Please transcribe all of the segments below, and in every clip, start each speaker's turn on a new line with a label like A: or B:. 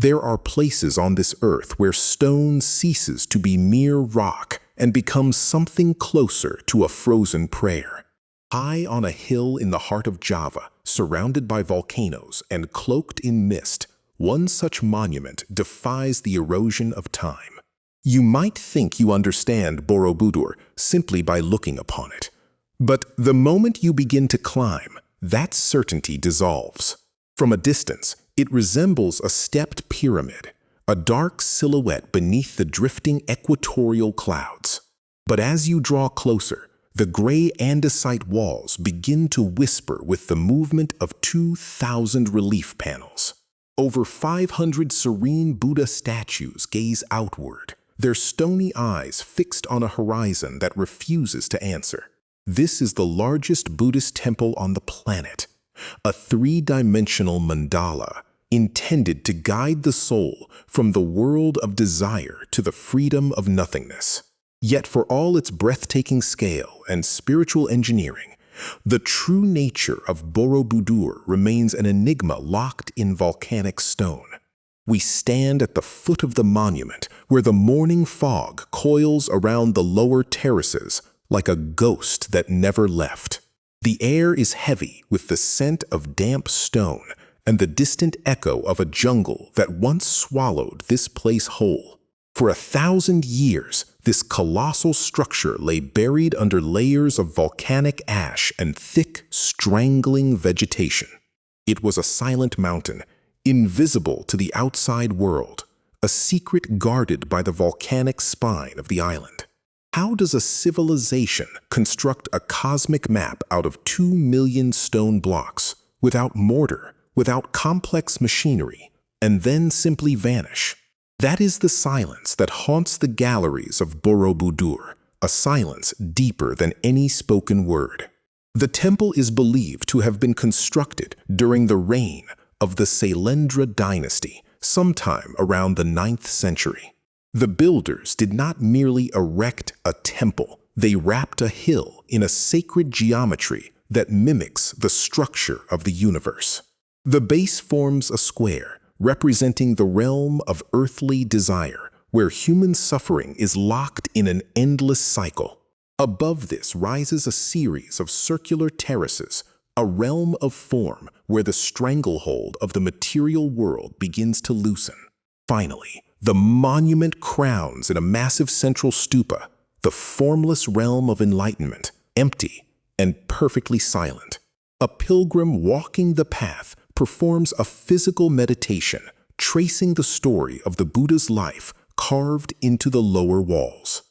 A: There are places on this earth where stone ceases to be mere rock and becomes something closer to a frozen prayer. High on a hill in the heart of Java, surrounded by volcanoes and cloaked in mist, one such monument defies the erosion of time. You might think you understand Borobudur simply by looking upon it. But the moment you begin to climb, that certainty dissolves. From a distance, it resembles a stepped pyramid, a dark silhouette beneath the drifting equatorial clouds. But as you draw closer, the gray andesite walls begin to whisper with the movement of 2,000 relief panels. Over 500 serene Buddha statues gaze outward, their stony eyes fixed on a horizon that refuses to answer. This is the largest Buddhist temple on the planet, a three-dimensional mandala intended to guide the soul from the world of desire to the freedom of nothingness. Yet for all its breathtaking scale and spiritual engineering, the true nature of Borobudur remains an enigma locked in volcanic stone. We stand at the foot of the monument where the morning fog coils around the lower terraces like a ghost that never left. The air is heavy with the scent of damp stone and the distant echo of a jungle that once swallowed this place whole. For 1,000 years, this colossal structure lay buried under layers of volcanic ash and thick, strangling vegetation. It was a silent mountain, invisible to the outside world, a secret guarded by the volcanic spine of the island. How does a civilization construct a cosmic map out of 2 million stone blocks, without mortar, without complex machinery, and then simply vanish? That is the silence that haunts the galleries of Borobudur, a silence deeper than any spoken word. The temple is believed to have been constructed during the reign of the Sailendra dynasty, sometime around the 9th century. The builders did not merely erect a temple, they wrapped a hill in a sacred geometry that mimics the structure of the universe. The base forms a square, representing the realm of earthly desire, where human suffering is locked in an endless cycle. Above this rises a series of circular terraces, a realm of form where the stranglehold of the material world begins to loosen. Finally, the monument crowns in a massive central stupa, the formless realm of enlightenment, empty and perfectly silent. A pilgrim walking the path performs a physical meditation, tracing the story of the Buddha's life carved into the lower walls.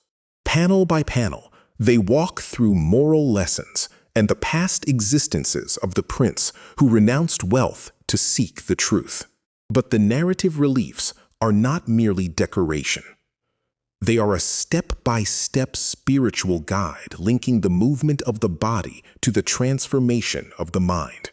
A: Panel by panel, they walk through moral lessons and the past existences of the prince who renounced wealth to seek the truth. But the narrative reliefs are not merely decoration. They are a step-by-step spiritual guide linking the movement of the body to the transformation of the mind.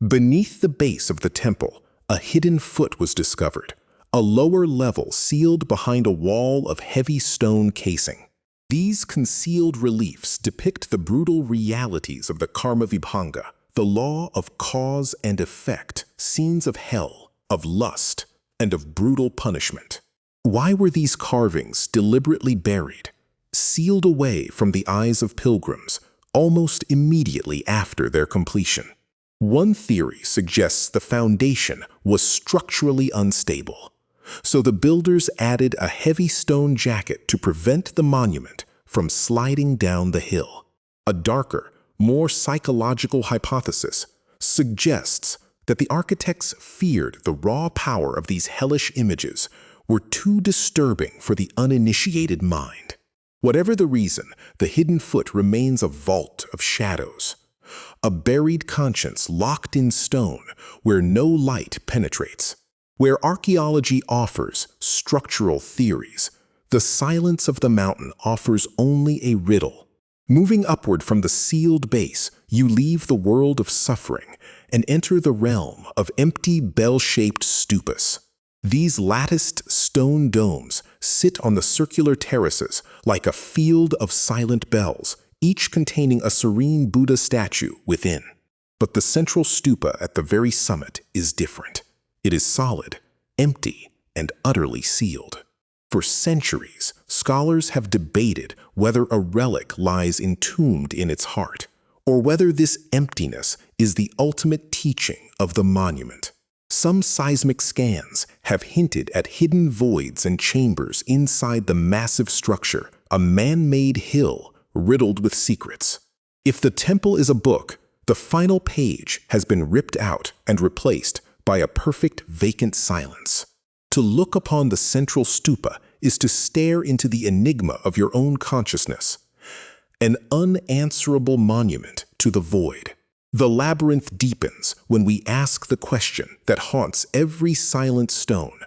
A: Beneath the base of the temple, a hidden foot was discovered, a lower level sealed behind a wall of heavy stone casing. These concealed reliefs depict the brutal realities of the karma vibhanga, the law of cause and effect, scenes of hell, of lust, and of brutal punishment. Why were these carvings deliberately buried, sealed away from the eyes of pilgrims, almost immediately after their completion? One theory suggests the foundation was structurally unstable, so the builders added a heavy stone jacket to prevent the monument from sliding down the hill. A darker, more psychological hypothesis suggests that the architects feared the raw power of these hellish images were too disturbing for the uninitiated mind. Whatever the reason, the hidden foot remains a vault of shadows, a buried conscience locked in stone where no light penetrates. Where archaeology offers structural theories, the silence of the mountain offers only a riddle. Moving upward from the sealed base, you leave the world of suffering and enter the realm of empty bell-shaped stupas. These latticed stone domes sit on the circular terraces like a field of silent bells, each containing a serene Buddha statue within. But the central stupa at the very summit is different. It is solid, empty, and utterly sealed. For centuries, scholars have debated whether a relic lies entombed in its heart, or whether this emptiness is the ultimate teaching of the monument. Some seismic scans have hinted at hidden voids and chambers inside the massive structure, a man-made hill riddled with secrets. If the temple is a book, the final page has been ripped out and replaced by a perfect vacant silence. To look upon the central stupa is to stare into the enigma of your own consciousness, an unanswerable monument to the void. The labyrinth deepens when we ask the question that haunts every silent stone.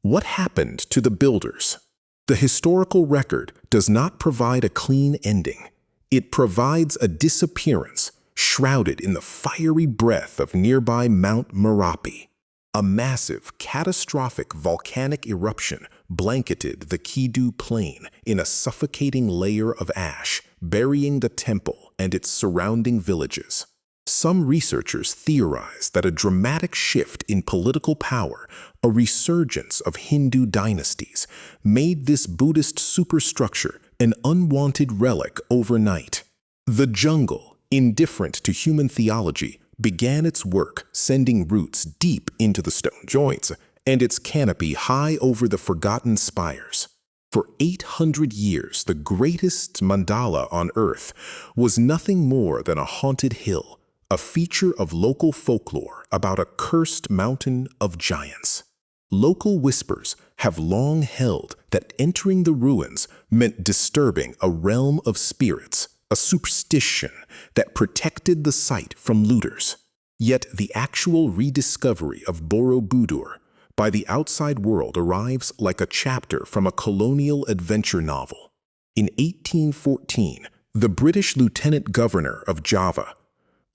A: What happened to the builders? The historical record does not provide a clean ending. It provides a disappearance shrouded in the fiery breath of nearby Mount Merapi. A massive, catastrophic volcanic eruption blanketed the Kidu plain in a suffocating layer of ash, burying the temple and its surrounding villages. Some researchers theorize that a dramatic shift in political power, a resurgence of Hindu dynasties, made this Buddhist superstructure an unwanted relic overnight. The jungle, indifferent to human theology, began its work, sending roots deep into the stone joints and its canopy high over the forgotten spires. For 800 years, the greatest mandala on earth was nothing more than a haunted hill, a feature of local folklore about a cursed mountain of giants. Local whispers have long held that entering the ruins meant disturbing a realm of spirits, a superstition that protected the site from looters. Yet the actual rediscovery of Borobudur by the outside world arrives like a chapter from a colonial adventure novel. In 1814, the British Lieutenant Governor of Java,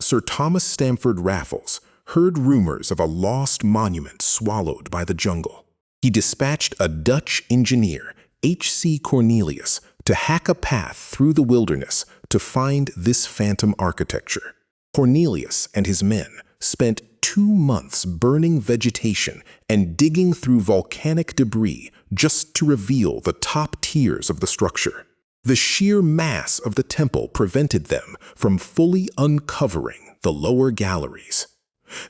A: Sir Thomas Stamford Raffles, heard rumors of a lost monument swallowed by the jungle. He dispatched a Dutch engineer, H.C. Cornelius, to hack a path through the wilderness to find this phantom architecture. Cornelius and his men spent 2 months burning vegetation and digging through volcanic debris just to reveal the top tiers of the structure. The sheer mass of the temple prevented them from fully uncovering the lower galleries.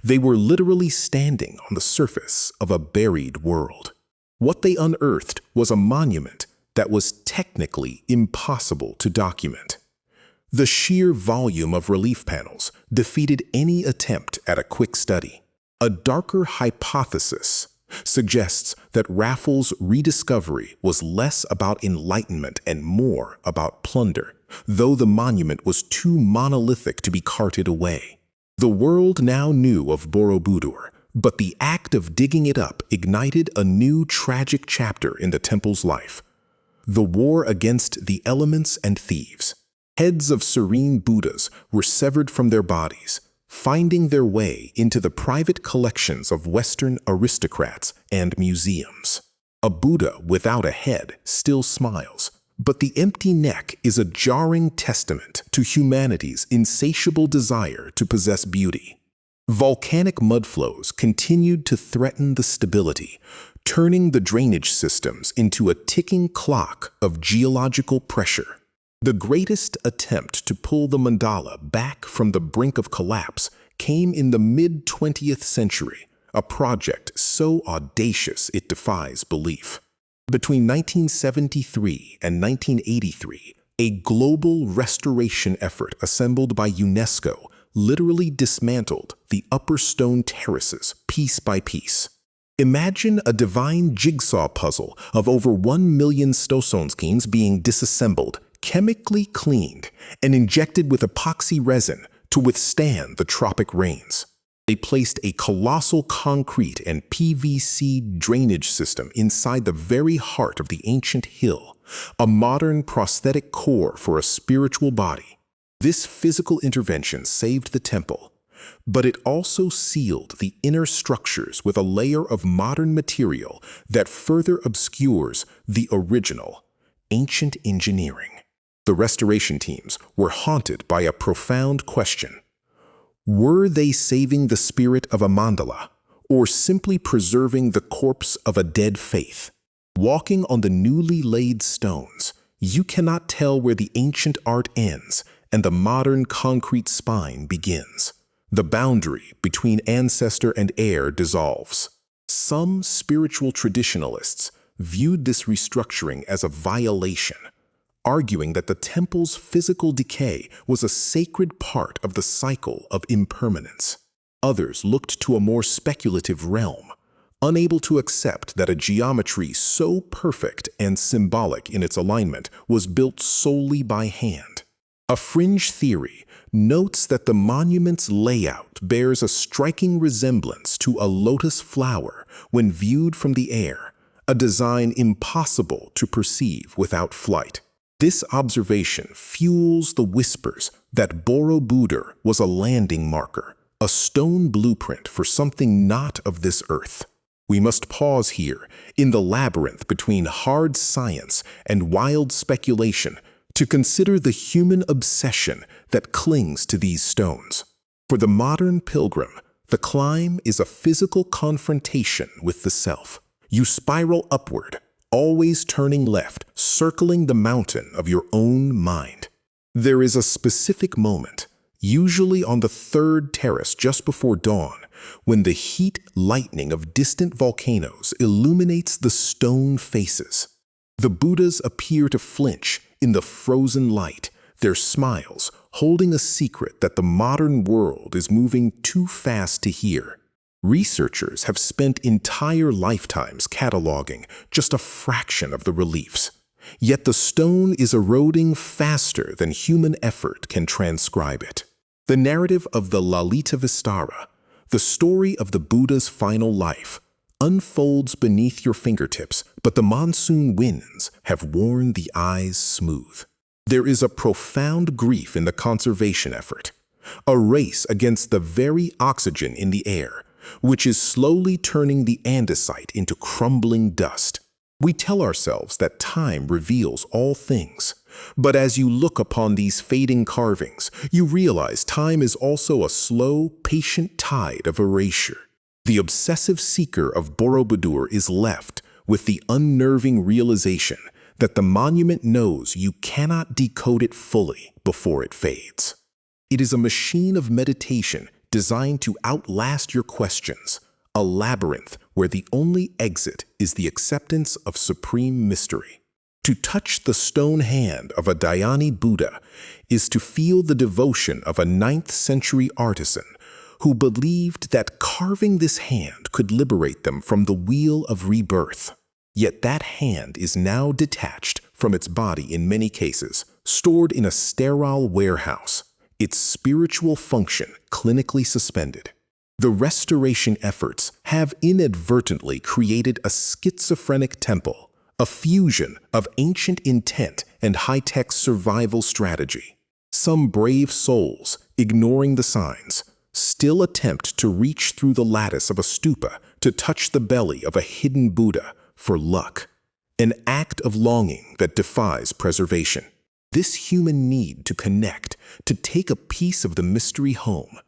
A: They were literally standing on the surface of a buried world. What they unearthed was a monument that was technically impossible to document. The sheer volume of relief panels defeated any attempt at a quick study. A darker hypothesis suggests that Raffles' rediscovery was less about enlightenment and more about plunder, though the monument was too monolithic to be carted away. The world now knew of Borobudur, but the act of digging it up ignited a new tragic chapter in the temple's life: the war against the elements and thieves. Heads of serene Buddhas were severed from their bodies, finding their way into the private collections of Western aristocrats and museums. A Buddha without a head still smiles, but the empty neck is a jarring testament to humanity's insatiable desire to possess beauty. Volcanic mudflows continued to threaten the stability, turning the drainage systems into a ticking clock of geological pressure. The greatest attempt to pull the mandala back from the brink of collapse came in the mid-20th century, a project so audacious it defies belief. Between 1973 and 1983, a global restoration effort assembled by UNESCO literally dismantled the upper stone terraces piece by piece. Imagine a divine jigsaw puzzle of over 1 million stosonskeins being disassembled, chemically cleaned, and injected with epoxy resin to withstand the tropic rains. They placed a colossal concrete and PVC drainage system inside the very heart of the ancient hill, a modern prosthetic core for a spiritual body. This physical intervention saved the temple, but it also sealed the inner structures with a layer of modern material that further obscures the original, ancient engineering. The restoration teams were haunted by a profound question. Were they saving the spirit of a mandala, or simply preserving the corpse of a dead faith. Walking on the newly laid stones, you cannot tell where the ancient art ends and the modern concrete spine begins. The boundary between ancestor and heir dissolves. Some spiritual traditionalists viewed this restructuring as a violation, arguing that the temple's physical decay was a sacred part of the cycle of impermanence. Others looked to a more speculative realm, unable to accept that a geometry so perfect and symbolic in its alignment was built solely by hand. A fringe theory notes that the monument's layout bears a striking resemblance to a lotus flower when viewed from the air, a design impossible to perceive without flight. This observation fuels the whispers that Borobudur was a landing marker, a stone blueprint for something not of this earth. We must pause here, in the labyrinth between hard science and wild speculation, to consider the human obsession that clings to these stones. For the modern pilgrim, the climb is a physical confrontation with the self. You spiral upward, always turning left, circling the mountain of your own mind. There is a specific moment, usually on the third terrace just before dawn, when the heat lightning of distant volcanoes illuminates the stone faces. The Buddhas appear to flinch in the frozen light, their smiles holding a secret that the modern world is moving too fast to hear. Researchers have spent entire lifetimes cataloging just a fraction of the reliefs. Yet the stone is eroding faster than human effort can transcribe it. The narrative of the Lalita Vistara, the story of the Buddha's final life, unfolds beneath your fingertips, but the monsoon winds have worn the eyes smooth. There is a profound grief in the conservation effort, a race against the very oxygen in the air, which is slowly turning the andesite into crumbling dust. We tell ourselves that time reveals all things, but as you look upon these fading carvings, you realize time is also a slow, patient tide of erasure. The obsessive seeker of Borobudur is left with the unnerving realization that the monument knows you cannot decode it fully before it fades. It is a machine of meditation designed to outlast your questions, a labyrinth where the only exit is the acceptance of supreme mystery. To touch the stone hand of a Dhyani Buddha is to feel the devotion of a 9th century artisan who believed that carving this hand could liberate them from the wheel of rebirth. Yet that hand is now detached from its body in many cases, stored in a sterile warehouse, its spiritual function clinically suspended. The restoration efforts have inadvertently created a schizophrenic temple, a fusion of ancient intent and high-tech survival strategy. Some brave souls, ignoring the signs, still attempt to reach through the lattice of a stupa to touch the belly of a hidden Buddha for luck, an act of longing that defies preservation. This human need to connect, to take a piece of the mystery home,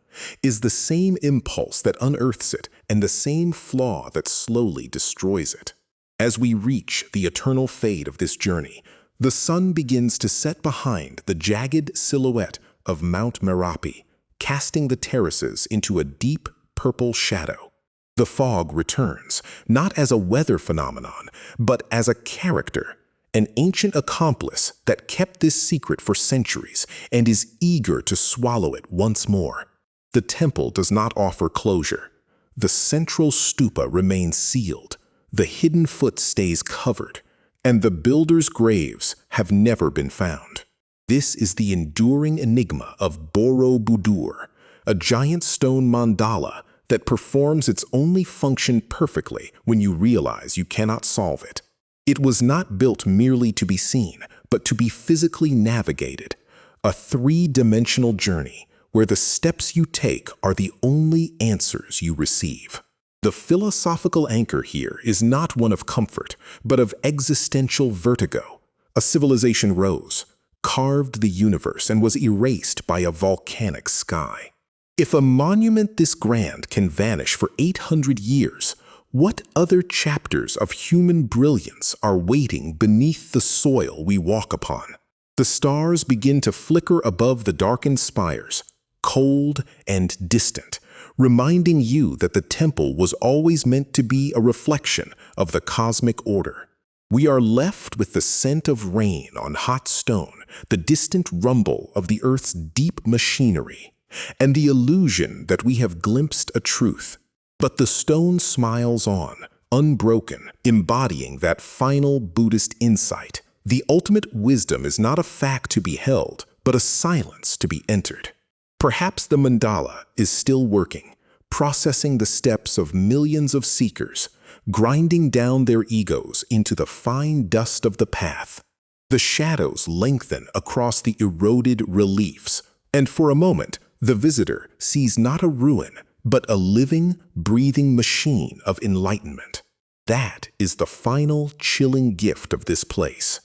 A: is the same impulse that unearths it and the same flaw that slowly destroys it. As we reach the eternal fade of this journey, the sun begins to set behind the jagged silhouette of Mount Merapi, casting the terraces into a deep purple shadow. The fog returns, not as a weather phenomenon, but as a character, an ancient accomplice that kept this secret for centuries and is eager to swallow it once more. The temple does not offer closure. The central stupa remains sealed, the hidden foot stays covered, and the builders' graves have never been found. This is the enduring enigma of Borobudur, a giant stone mandala that performs its only function perfectly when you realize you cannot solve it. It was not built merely to be seen, but to be physically navigated, a three-dimensional journey where the steps you take are the only answers you receive. The philosophical anchor here is not one of comfort, but of existential vertigo. A civilization rose, carved the universe, and was erased by a volcanic sky. If a monument this grand can vanish for 800 years, what other chapters of human brilliance are waiting beneath the soil we walk upon? The stars begin to flicker above the darkened spires, cold and distant, reminding you that the temple was always meant to be a reflection of the cosmic order. We are left with the scent of rain on hot stone, the distant rumble of the earth's deep machinery, and the illusion that we have glimpsed a truth. But the stone smiles on, unbroken, embodying that final Buddhist insight. The ultimate wisdom is not a fact to be held, but a silence to be entered. Perhaps the mandala is still working, processing the steps of millions of seekers, grinding down their egos into the fine dust of the path. The shadows lengthen across the eroded reliefs, and for a moment, the visitor sees not a ruin, but a living, breathing machine of enlightenment. That is the final, chilling gift of this place.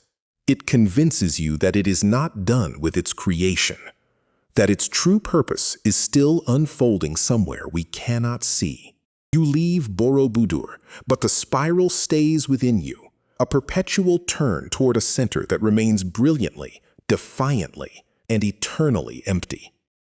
A: It convinces you that it is not done with its creation, that its true purpose is still unfolding somewhere we cannot see. You leave Borobudur, but the spiral stays within you, a perpetual turn toward a center that remains brilliantly, defiantly, and eternally empty.